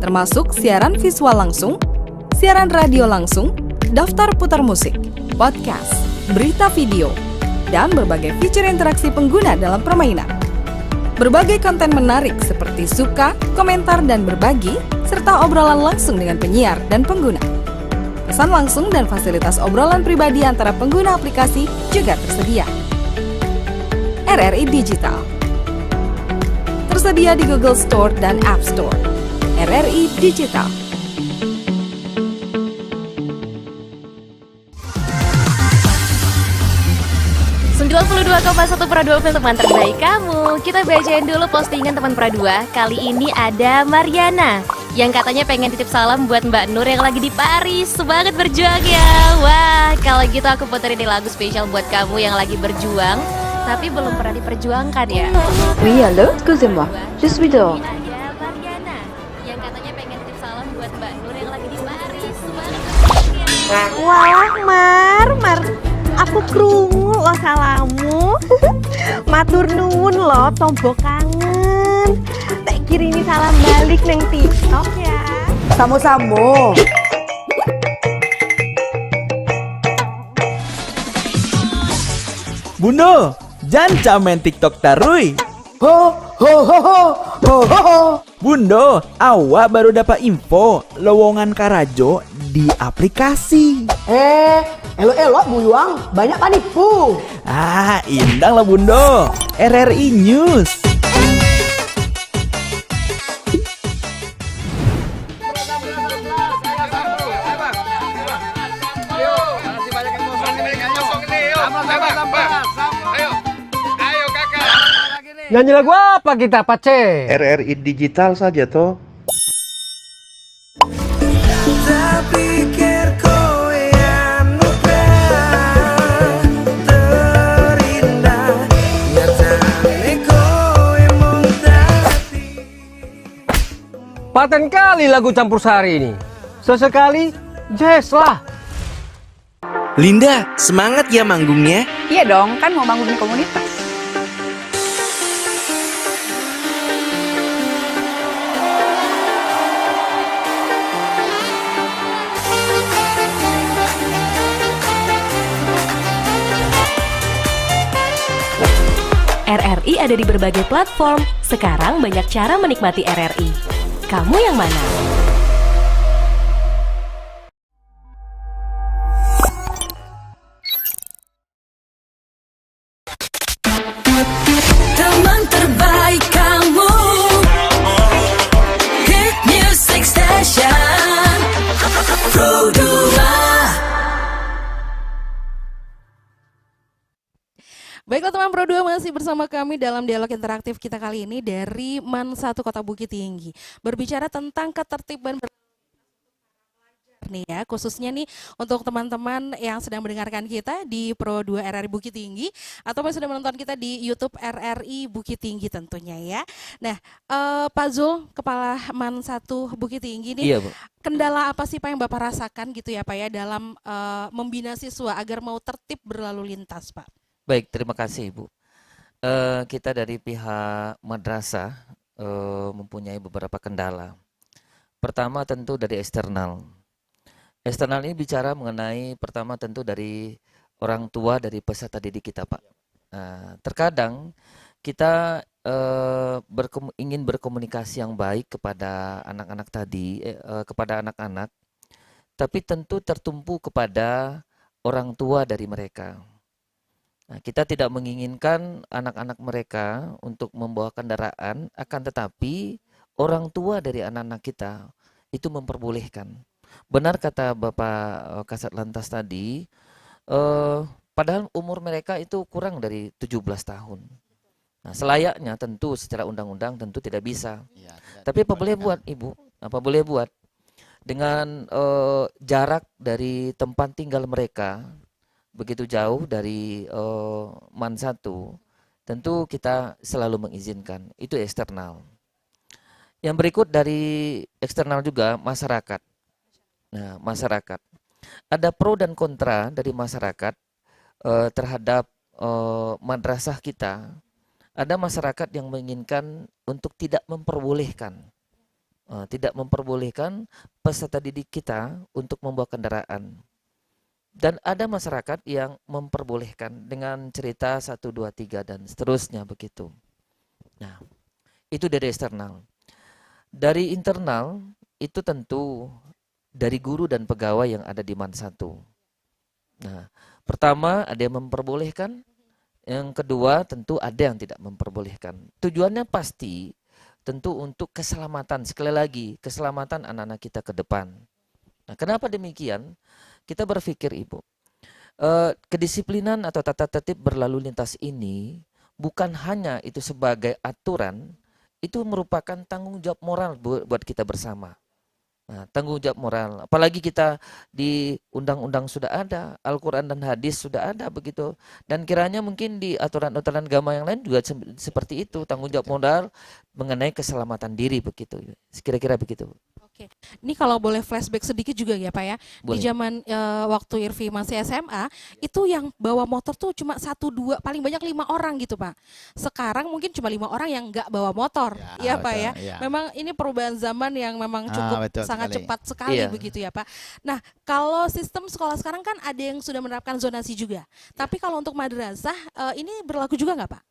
termasuk siaran visual langsung, siaran radio langsung, daftar putar musik, podcast, berita video, dan berbagai fitur interaksi pengguna dalam permainan. Berbagai konten menarik seperti suka, komentar, dan berbagi, serta obrolan langsung dengan penyiar dan pengguna. Pesan langsung dan fasilitas obrolan pribadi antara pengguna aplikasi juga tersedia. RRI Digital tersedia di Google Store dan App Store. RRI Digital. satu Pro 2 film teman terbaik kamu. Kita bacain dulu postingan teman Pro 2. Kali ini ada Mariana yang katanya pengen titip salam buat Mbak Nur yang lagi di Paris. Semangat berjuang ya. Wah, kalau gitu aku puterin nih lagu spesial buat kamu yang lagi berjuang tapi belum pernah diperjuangkan ya. Oui, allô, excusez-moi, je suis dehors. Ini ada Mariana yang katanya pengen titip salam buat Mbak Nur yang lagi di Paris. Semangat berjuang ya. Wah, Mar, aku krungu lo salamu. Matur nuwun lo, tombo kangen. Tak kirimi salam balik neng TikTok ya. Samo-samo. Bundo, jangan main TikTok tarui. Ho ho ho ho ho ho ho. Bundo, awak baru dapat info lowongan Karajo di aplikasi. Elok-elok buyuang, banyak panipu. Ah, indang lah Bundo. RRI News. Nyanyi lagu apa kita, Pace? RRI Digital saja toh. Paten kali lagu campur sari ini. Sesekali jazz lah. Linda, semangat ya manggungnya. Iya dong, kan mau bangun komunitas. RRI ada di berbagai platform. Sekarang banyak cara menikmati RRI. Kamu yang mana? Teman terbaik kamu, Hit Music Station Pro 2. Baiklah teman Pro 2, masih bersama kami dalam dialog interaktif kita kali ini dari MAN 1 Kota Bukit Tinggi. Berbicara tentang ketertiban nih ya, khususnya nih untuk teman-teman yang sedang mendengarkan kita di Pro 2 RRI Bukit Tinggi atau yang sudah menonton kita di YouTube RRI Bukit Tinggi tentunya ya. Nah, Pak Zul, Kepala MAN 1 Bukit Tinggi nih, Iya, Bu. kendala apa sih Pak yang Bapak rasakan gitu ya Pak ya dalam membina siswa agar mau tertib berlalu lintas Pak? Baik, terima kasih Ibu. Kita dari pihak madrasah mempunyai beberapa kendala. Pertama tentu dari eksternal. Eksternal ini bicara mengenai pertama tentu dari orang tua dari peserta didik kita Pak. Terkadang kita ingin berkomunikasi yang baik kepada anak-anak tadi, kepada anak-anak, tapi tentu tertumpu kepada orang tua dari mereka. Nah, kita tidak menginginkan anak-anak mereka untuk membawa kendaraan, akan tetapi orang tua dari anak-anak kita itu memperbolehkan. Benar kata Bapak Kasat Lantas tadi, padahal umur mereka itu kurang dari 17 tahun. Nah, selayaknya tentu secara undang-undang tentu tidak bisa. Ya, Tapi apa boleh buat Ibu? Apa boleh buat? Dengan jarak dari tempat tinggal mereka begitu jauh dari MAN 1, tentu kita selalu mengizinkan. Itu eksternal. Yang berikut dari eksternal juga masyarakat. Nah, masyarakat. Ada pro dan kontra dari masyarakat terhadap madrasah kita. Ada masyarakat yang menginginkan untuk tidak memperbolehkan peserta didik kita untuk membawa kendaraan. Dan ada masyarakat yang memperbolehkan dengan cerita 1, 2, 3 dan seterusnya begitu. Nah, itu dari eksternal. Dari internal itu tentu dari guru dan pegawai yang ada di MAN 1. Nah, pertama ada yang memperbolehkan, yang kedua tentu ada yang tidak memperbolehkan. Tujuannya pasti tentu untuk keselamatan, sekali lagi keselamatan anak-anak kita ke depan. Nah, kenapa demikian? Kita berpikir Ibu, kedisiplinan atau tata tertib berlalu lintas ini bukan hanya itu sebagai aturan, itu merupakan tanggung jawab moral buat kita bersama. Nah, tanggung jawab moral, apalagi kita di undang-undang sudah ada, Al-Quran dan hadis sudah ada begitu. Dan kiranya mungkin di aturan-aturan agama yang lain juga seperti itu, tanggung jawab moral mengenai keselamatan diri begitu. Kira-kira begitu. Oke, ini kalau boleh flashback sedikit juga ya Pak ya. Boleh. Di zaman waktu Irfi masih SMA, itu yang bawa motor tuh cuma 1, 2, paling banyak 5 orang gitu Pak. Sekarang mungkin cuma 5 orang yang nggak bawa motor, ya Pak ya. ya. Memang ini perubahan zaman yang memang cukup betul sangat sekali. cepat sekali Iya. begitu ya Pak. Nah, kalau sistem sekolah sekarang kan ada yang sudah menerapkan zonasi juga. Tapi kalau untuk madrasah ini berlaku juga nggak Pak?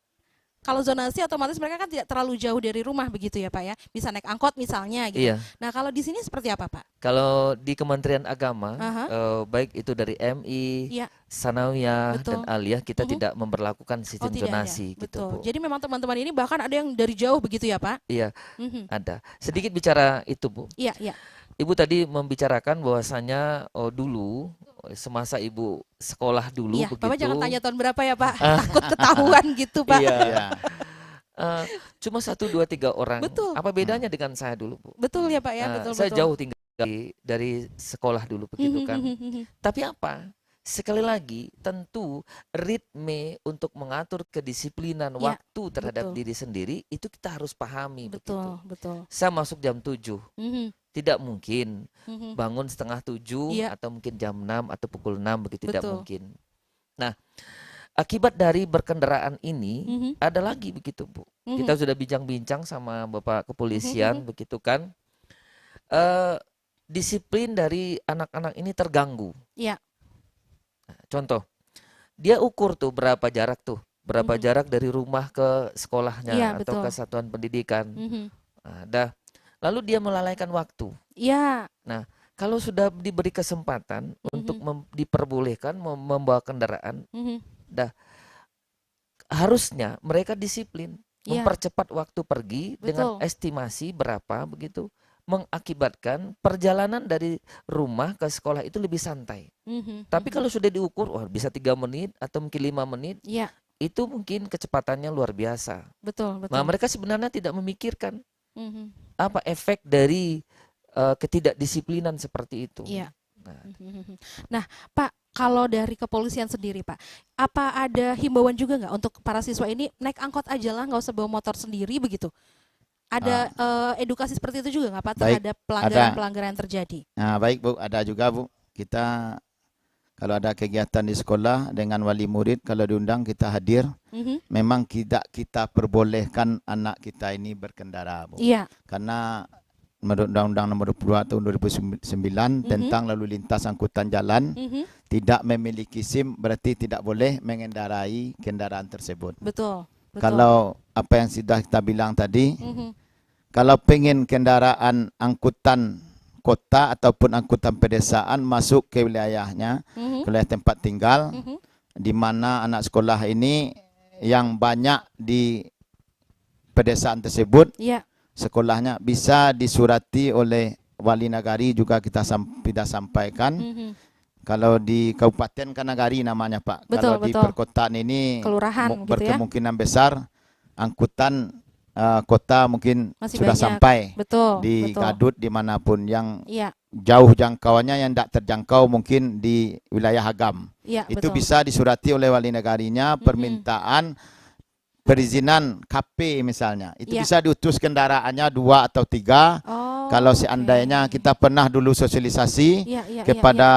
Kalau zonasi otomatis mereka kan tidak terlalu jauh dari rumah begitu ya Pak ya. Bisa naik angkot misalnya gitu. Iya. Nah, kalau di sini seperti apa Pak? Kalau di Kementerian Agama, Aha. baik itu dari MI, Iya. Sanawiyah Betul. dan Aliyah, kita Mhm. tidak memberlakukan sistem tidak ada. zonasi gitu Betul. Bu. Jadi memang teman-teman ini bahkan ada yang dari jauh begitu ya Pak? Iya, Mhm. ada. Sedikit bicara itu Bu. Iya, iya. Ibu tadi membicarakan bahwasanya dulu semasa Ibu sekolah dulu Iya, begitu. Bapak jangan tanya tahun berapa ya Pak, takut ketahuan gitu Pak. Iya. Iya. Cuma 1, 2, 3 orang. Betul. Apa bedanya dengan saya dulu Bu? Betul ya Pak ya, betul Saya betul. jauh tinggal dari sekolah dulu begitu kan. Tapi apa? sekali lagi tentu ritme untuk mengatur kedisiplinan Ya, waktu terhadap betul. diri sendiri itu kita harus pahami begitu. Betul, betul. Saya masuk jam 7, Mhm, tidak mungkin mhm. bangun setengah 7 Iya. atau mungkin jam 6 atau pukul 6 begitu, tidak Betul. mungkin. Nah, akibat dari berkendaraan ini Mhm, ada lagi begitu Bu. mhm. Kita sudah bincang-bincang sama Bapak Kepolisian Mhm. begitu kan. Eh, disiplin dari anak-anak ini terganggu. Iya. Nah, contoh, dia ukur tuh berapa jarak Mhm. jarak dari rumah ke sekolahnya Iya, atau betul. ke satuan pendidikan. Mhm. Nah, lalu dia melalaikan waktu. Iya. Nah, kalau sudah diberi kesempatan untuk Mhm. diperbolehkan membawa kendaraan, Mhm. harusnya mereka disiplin, Iya. mempercepat waktu pergi dengan Betul. estimasi berapa begitu, mengakibatkan perjalanan dari rumah ke sekolah itu lebih santai. Mhm, Tapi mhm. kalau sudah diukur, wah bisa 3 menit atau mungkin 5 menit, Iya, itu mungkin kecepatannya luar biasa. betul, betul. Nah, mereka sebenarnya tidak memikirkan Mhm. apa efek dari ketidakdisiplinan seperti itu. Iya. Nah, Mhm. Nah, Pak, kalau dari kepolisian sendiri, Pak, apa ada himbauan juga nggak untuk para siswa ini naik angkot aja lah, nggak usah bawa motor sendiri begitu? Ada edukasi seperti itu juga nggak Pak Baik, terhadap pelanggaran-pelanggaran yang terjadi? Nah, baik Bu, ada juga Bu. Kita kalau ada kegiatan di sekolah dengan wali murid, kalau diundang kita hadir. Mhm. Memang tidak kita perbolehkan anak kita ini berkendara, Bu. Iya. Karena menurut Undang-Undang Nomor 22 Tahun 2009 tentang lalu lintas angkutan jalan, Mhm. tidak memiliki SIM berarti tidak boleh mengendarai kendaraan tersebut. Betul, betul. Kalau apa yang sudah kita bilang tadi, Mhm. kalau pengen kendaraan angkutan kota ataupun angkutan pedesaan masuk ke wilayahnya, Mhm. ke wilayah tempat tinggal, Mhm. di mana anak sekolah ini yang banyak di pedesaan tersebut, Iya. sekolahnya bisa disurati oleh wali nagari juga kita sampaikan. Mhm. Kalau di Kabupaten kan nagari namanya Pak. Betul, Kalau di betul. perkotaan ini Kelurahan gitu ya. berkemungkinan besar angkutan kota mungkin Masih sudah banyak. sampai Betul, di betul. Gadut dimanapun. Yang Iya. jauh jangkauannya yang tidak terjangkau mungkin di wilayah Agam. Iya, Itu betul. bisa disurati oleh wali negarinya permintaan perizinan KP misalnya. Itu Iya. bisa diutus kendaraannya 2 atau 3. Oh, Kalau oke. seandainya kita pernah dulu sosialisasi Iya, iya, kepada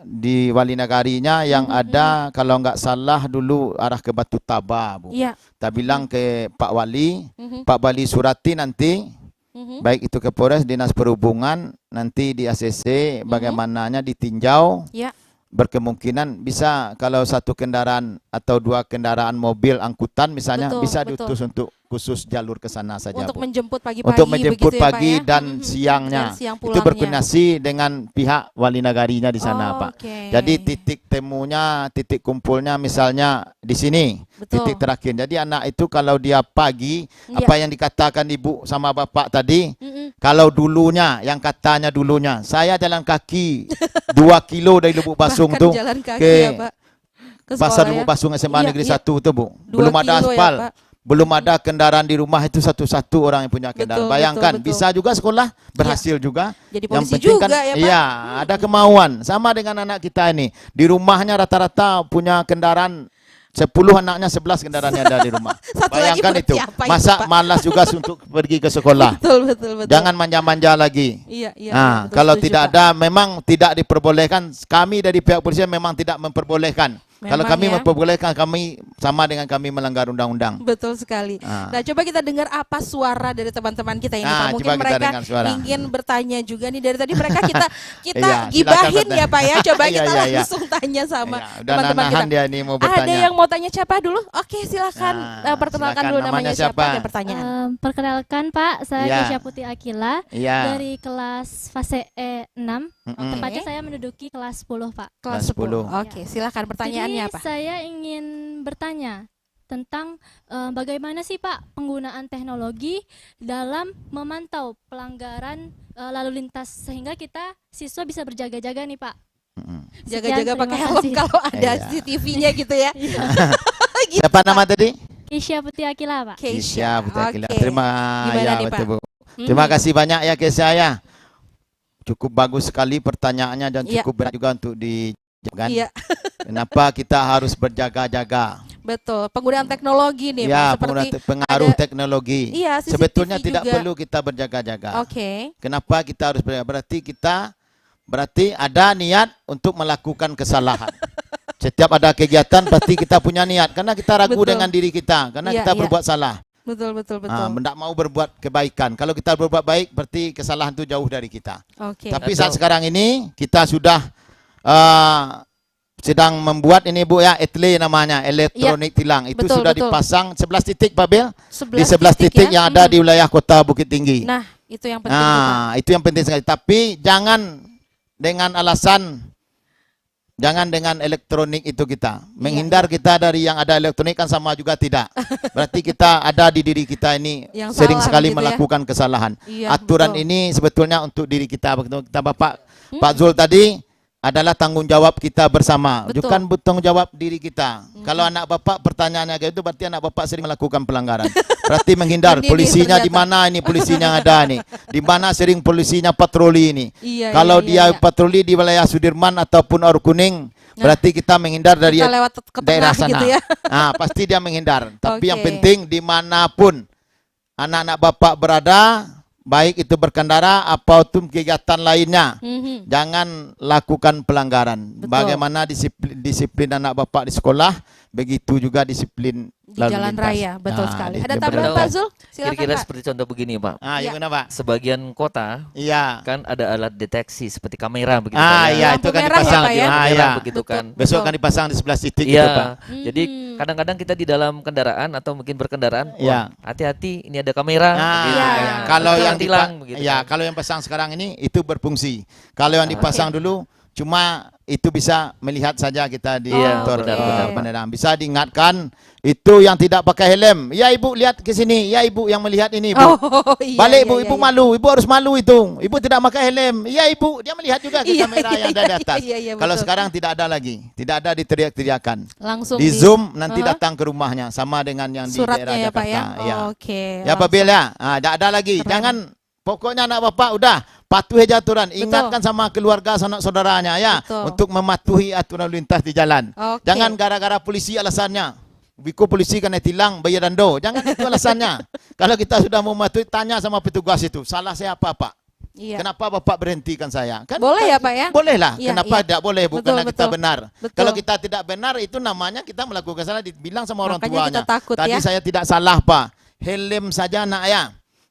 di wali negarinya yang ada kalau nggak salah dulu arah ke Batu Taba, Bu. Iya. Kita bilang ke Pak Wali, Mhm. Pak Wali surati nanti Mhm. baik itu ke Polres, Dinas Perhubungan, nanti di ACC bagaimananya ditinjau. Iya. Berkemungkinan bisa kalau satu kendaraan atau 2 kendaraan mobil angkutan misalnya Betul, bisa betul. diutus untuk khusus jalur ke sana saja, Untuk Bu. menjemput pagi-pagi Untuk menjemput begitu ya, Pak, pagi ya? dan Mhm. siangnya. Dan siang Itu pulangnya. berkoordinasi dengan pihak wali nagarinya di sana, Oh, Pak. oke. Jadi titik temunya, titik kumpulnya misalnya di sini. Betul. Titik terakhir. Jadi anak itu kalau dia pagi, Iya. apa yang dikatakan Ibu sama Bapak tadi, Mhm. kalau dulunya, yang katanya dulunya, saya jalan kaki 2 kilo dari Lubuk Basung Bahkan tuh jalan kaki ke ya, Pak. Ke Pasar sekolah Lubuk ya? Basung SMA Iya, Negeri iya. 1 tuh, Bu. 2 Belum ada kilo ya, aspal. Pak. Belum ada kendaraan di rumah itu satu-satu orang yang punya kendaraan. Betul, Bayangkan, betul, betul. bisa juga sekolah, berhasil juga. Jadi Yang polisi penting juga kan, ya, Pak. iya, ada kemauan. Sama dengan anak kita ini. Di rumahnya rata-rata punya kendaraan 10 anaknya 11 kendaraannya ada di rumah. Satu lagi Bayangkan itu. bersiapa itu, Masa Pak? malas juga untuk pergi ke sekolah. Betul, betul, betul. Jangan manja-manja lagi. Iya, iya. Nah, betul, kalau setuju, tidak Pak. ada, memang tidak diperbolehkan. Kami dari pihak polisi memang tidak memperbolehkan. Kalau Memang kami ya. memperbolehkan, kami sama dengan kami melanggar undang-undang. Betul sekali. Ah. Nah, coba kita dengar apa suara dari teman-teman kita ini, Nah, Pak. Mungkin coba kita mereka dengar suara. ingin bertanya juga nih dari tadi mereka kita Iya, silakan gibahin bertanya. ya, Pak ya. Coba Iya, kita iya, iya. langsung tanya sama Iya, udah teman-teman nahan kita. dia ini mau bertanya. Ada yang mau tanya siapa dulu? Oke, silakan. Nah, Perkenalkan silakan, dulu namanya namanya siapa siapa? dan pertanyaan. Perkenalkan Pak, saya Iya. Kesha Putih Akila Iya. dari kelas fase E6. Mm-mm. Tepatnya saya menduduki kelas 10, Pak. Kelas 10. 10. Oke, silakan pertanyaannya Jadi apa? saya ingin bertanya tentang bagaimana sih Pak penggunaan teknologi dalam memantau pelanggaran lalu lintas sehingga kita siswa bisa berjaga-jaga nih Pak. Jaga-jaga Sekian, pakai terima helm kasih. kalau ada Iya. CCTV-nya gitu ya. Siapa nama tadi? Kesha Putih Akila, Pak. Kesha Putih Akila. Oke. Terima Gimana ya, nih, betul, Pak? Bu. Terima Mhm. kasih banyak ya Kesha ya. Cukup bagus sekali pertanyaannya dan Iya. cukup berat juga untuk di Kan? Iya. Kenapa kita harus berjaga-jaga? Betul. Penggunaan teknologi nih, Ya, Pak. Seperti pengaruh ada- teknologi. Iya, CCTV Sebetulnya tidak juga. perlu kita berjaga-jaga. Oke. Kenapa kita harus berjaga? Berarti ada niat untuk melakukan kesalahan. Setiap ada kegiatan pasti kita punya niat karena kita ragu Betul. dengan diri kita karena Iya, kita iya. berbuat salah. Betul. Tidak mau berbuat kebaikan. Kalau kita berbuat baik berarti kesalahan itu jauh dari kita. Oke. Tapi saat sekarang ini kita sudah sedang membuat ini Bu ya, ETLE namanya, elektronik tilang. Itu betul, sudah betul. dipasang 11 titik Pak Bel. 11 Di 11 titik ya. yang ada di wilayah Kota Bukit Tinggi. Nah, itu yang penting tuh, Pak. Itu yang penting sekali. Tapi jangan dengan alasan, jangan dengan elektronik itu kita. Menghindar kita dari yang ada elektronik kan sama juga tidak. Berarti kita ada di diri kita ini Yang sering salah sekali begitu ya. melakukan kesalahan. Iya, Aturan betul. ini sebetulnya untuk diri kita. Begitu kita Bapak Pak Zul tadi adalah tanggung jawab kita bersama. Betul. Bukan tanggung jawab diri kita. Kalau anak Bapak pertanyaannya kayak itu berarti anak Bapak sering melakukan pelanggaran. Berarti menghindar. Ini Polisinya di ternyata. mana ini polisinya yang ada nih? Di mana sering polisinya patroli ini? Iya, Kalau iya, dia patroli di wilayah Sudirman ataupun Or Kuning, berarti kita menghindar dari Kita lewat ke tengah daerah sana. gitu ya. Pasti dia menghindar. Tapi yang Oke. penting dimanapun anak-anak Bapak berada, baik itu berkendara ataupun kegiatan lainnya, jangan lakukan pelanggaran. Betul. Bagaimana disiplin anak Bapak di sekolah, begitu juga disiplin Di lalu jalan lintas. raya, betul sekali. Ada dia tambahan benar. Pak Zul? Silakan, Kira-kira Pak. seperti contoh begini, Pak. Gimana Pak? Sebagian kota Iya. kan ada alat deteksi seperti kamera begitu Iya, itu kan dipasang. ya, Pak, Iya. begitu kan. Besok akan dipasang di 11 titik gitu Pak. Iya. Jadi kadang-kadang kita di dalam kendaraan atau mungkin berkendaraan, Iya. wah, hati-hati ini ada kamera. begitu Iya. kan. Kalau Itu yang tilang begitu. ya, kan. kalau yang pasang sekarang ini itu berfungsi. Kalau yang dipasang dulu cuma itu bisa melihat saja kita di Iya, motor benar. penerangan. Bisa diingatkan itu yang tidak pakai helm. Ya Ibu lihat ke sini. Ya Ibu yang melihat ini Ibu. Oh, iya, Balik iya, Ibu, iya, Ibu iya. malu. Ibu harus malu itu. Ibu tidak pakai helm. Ya Ibu, dia melihat juga ke Iya, kamera iya, yang ada di atas. iya, iya, Kalau betul. sekarang tidak ada lagi. Tidak ada diteriak-teriakan. Langsung Di Zoom nanti datang ke rumahnya sama dengan yang di suratnya daerah ya, Pak Jakarta. ya. Iya. Oke. Ya Pak Bel ya, tidak ada lagi. Keren. Jangan, pokoknya anak Bapak udah patuhi aturan. Ingatkan sama keluarga, sanak saudaranya ya, Betul. untuk mematuhi aturan lalu lintas di jalan. Oke. Jangan gara-gara polisi alasannya. Biku polisi kena tilang bayar dando. Jangan itu alasannya. Kalau kita sudah mematuhi, tanya sama petugas itu, salah saya apa Pak? Iya. Kenapa Bapak berhentikan saya? Kan Boleh ya, Pak ya? Boleh lah. Iya, Kenapa iya. tidak boleh? Bukan Betul, karena kita betul. benar. Betul. Kalau kita tidak benar itu namanya kita melakukan salah, dibilang sama orang Makanya tuanya. kita takut, Tadi ya. saya tidak salah Pak. Helm saja nak ya.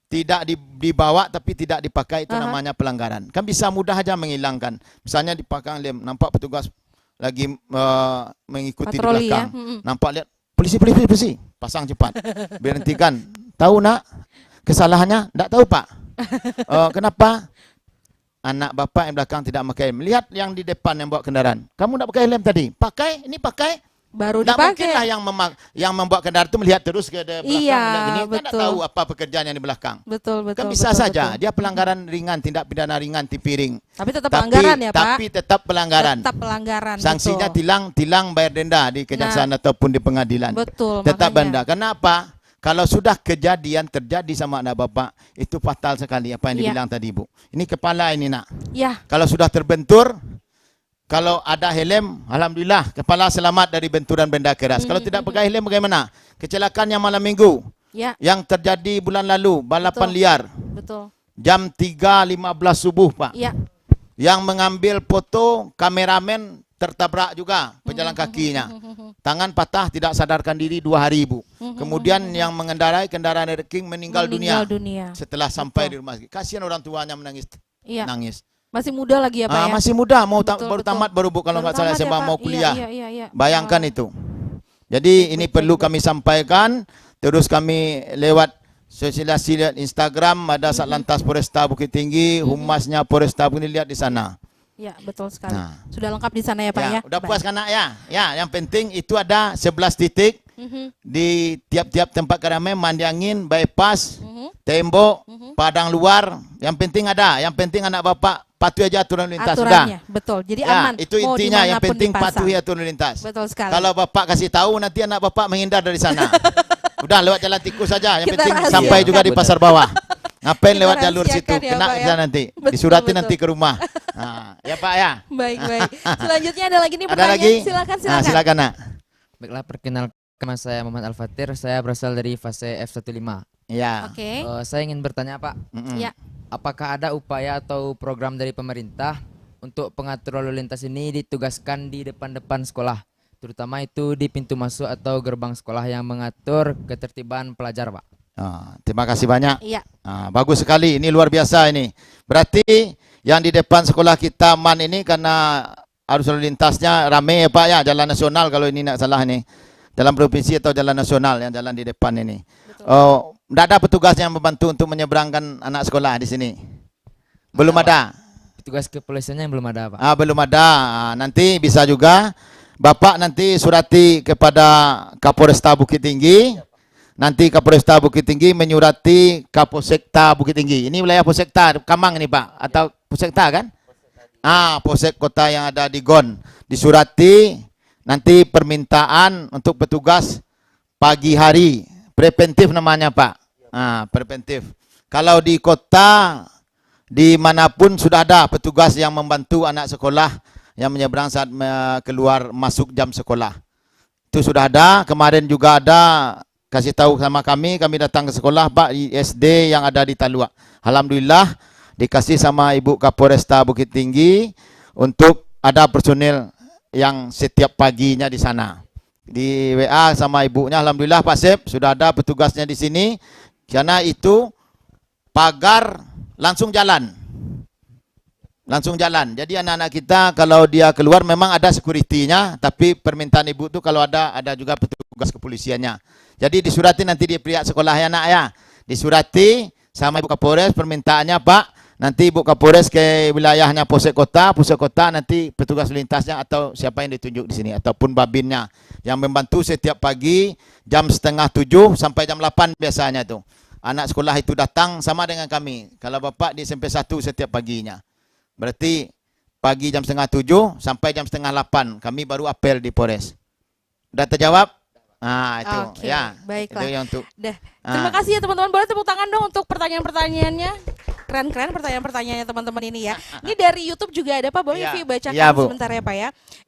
Tidak dibawa tapi tidak dipakai itu Aha. namanya pelanggaran. Kan bisa mudah aja menghilangkan. Misalnya dipakai helm, nampak petugas lagi mengikuti Patroli di belakang. ya. Nampak lihat polisi, pasang cepat. Berhentikan. Tahu nak kesalahannya? Tidak tahu Pak. Kenapa? Anak Bapak yang belakang tidak pakai helm. Lihat yang di depan yang bawa kendaraan. Kamu tidak pakai helm tadi? Pakai, ini pakai. Baru Tidak dipakai. mungkinlah yang membawa kendaraan itu melihat terus ke belakang. Iya, melihat gini. Kan tidak betul. tahu apa pekerjaan yang di belakang. Betul. Kan bisa betul, saja. betul. Dia pelanggaran ringan, tindak pidana ringan, tipiring. Tapi tetap pelanggaran ya, Pak. Tapi tetap pelanggaran. Tetap pelanggaran. Sanksinya betul. tilang bayar denda di kejaksaan ataupun di pengadilan. Betul, Tetap makanya. denda. Kenapa? Kalau sudah kejadian terjadi sama anak Bapak, itu fatal sekali apa yang Iya. dibilang tadi Ibu. Ini kepala ini nak. Ya, Kalau sudah terbentur, kalau ada helm, alhamdulillah kepala selamat dari benturan benda keras. Kalau tidak pakai helm bagaimana? Kecelakaan yang malam minggu ya, yang terjadi bulan lalu, balapan Betul. liar. betul. Jam 3.15 subuh Pak. Ya, Yang mengambil foto kameramen tertabrak juga pejalan kakinya. Tangan patah, tidak sadarkan diri 2 hari Ibu. Kemudian yang mengendarai kendaraan ranking meninggal meninggal dunia. dunia. Setelah sampai di rumah sakit. Kasihan orang tuanya menangis. Iya. Nangis. Masih muda lagi ya, Pak ya. Masih muda, Betul, baru betul. tamat baru Bu kalau Baru nggak salah tamat ya, SMA Pak. mau kuliah. Iya. Bayangkan Wah. itu. Jadi ini perlu kami sampaikan, terus kami lewat sosialisasi lihat Instagram, ada Satlantas Polresta Bukit Tinggi, humasnya Polresta Bukit Tinggi, lihat di sana. Ya, betul sekali. Nah. Sudah lengkap di sana ya, Pak ya. Udah Baik. puas kan nak ya? Ya, yang penting itu ada 11 titik di tiap-tiap tempat keramaian, mandi angin, bypass, tembok, padang luar. Yang penting ada, yang penting anak Bapak patuhi aja aturan lalu lintas. Aturannya, Sudah. betul. Jadi Ya, aman. itu Mau intinya, yang dimanapun penting dipasang. patuhi aturan lalu lintas. Betul sekali. Kalau Bapak kasih tahu nanti anak Bapak menghindar dari sana. Udah lewat jalan tikus saja, yang Kita penting rahasiakan. sampai juga di pasar bawah. Ngapain Kita lewat jalur situ? rahasiakan ya, Kena Pak, ya. kita nanti. Betul, Disuratin betul. nanti ke rumah. Ya Pak ya. Baik, baik. Selanjutnya ada lagi nih Ada pertanyaan. lagi? Silakan, Nah, silakan. silakan nak. Baiklah, perkenalkan nama saya Muhammad Al-Fatir, saya berasal dari fase F15. Ya. Oke. Saya ingin bertanya Pak, Ya. apakah ada upaya atau program dari pemerintah untuk pengatur lalu lintas ini ditugaskan di depan-depan sekolah, terutama itu di pintu masuk atau gerbang sekolah yang mengatur ketertiban pelajar Pak? Terima kasih banyak. Iya. Bagus sekali, ini luar biasa ini. Berarti yang di depan sekolah kita MAN ini karena arus lalu lintasnya rame ya Pak ya, jalan nasional kalau ini nak salah ini. Jalan provinsi atau jalan nasional yang jalan di depan ini. Oh, tidak ada petugas yang membantu untuk menyeberangkan anak sekolah di sini. Belum ada. Petugas kepolisiannya yang belum ada Pak. Belum ada. Nanti bisa juga Bapak nanti surati kepada Kapolresta Bukit Tinggi. Nanti Kapolresta Bukit Tinggi menyurati Kapolsekta Bukit Tinggi. Ini wilayah Polsekta Kamang ini Pak, atau Polsekta kan? Polsek kota yang ada di GON. Disurati nanti permintaan untuk petugas pagi hari. Preventif namanya Pak. Preventif. Kalau di kota dimanapun sudah ada petugas yang membantu anak sekolah yang menyeberang saat keluar masuk jam sekolah. Itu sudah ada. Kemarin juga ada kasih tahu sama kami datang ke sekolah Pak di SD yang ada di Talua. Alhamdulillah dikasih sama Ibu Kapolresta Bukit Tinggi untuk ada personil yang setiap paginya di sana. Di WA sama ibunya, alhamdulillah Pak Sep sudah ada petugasnya di sini. Karena itu pagar langsung jalan. Langsung jalan. Jadi anak-anak kita kalau dia keluar memang ada security-nya, tapi permintaan ibu itu kalau ada juga petugas kepolisiannya. Jadi disurati nanti di pihak sekolah ya nak ya. Disurati sama Ibu Kapolres permintaannya Pak. Nanti Ibu Kapolres ke wilayahnya Polsek Kota nanti petugas lintasnya atau siapa yang ditunjuk di sini ataupun babinnya yang membantu setiap pagi jam 6:30 sampai jam 8 biasanya tuh. Anak sekolah itu datang sama dengan kami. Kalau Bapak di SMP 1 setiap paginya. Berarti pagi jam 6:30 sampai jam 7:30 kami baru apel di Polres. Sudah terjawab? Itu ya. Baiklah. Itu yang untuk. Terima kasih ya teman-teman. Boleh tepuk tangan dong untuk pertanyaan-pertanyaannya. Keren-keren pertanyaan-pertanyaannya teman-teman ini ya. Ini dari YouTube juga ada Pak. Boleh Vi bacakan sebentar ya Pak ya.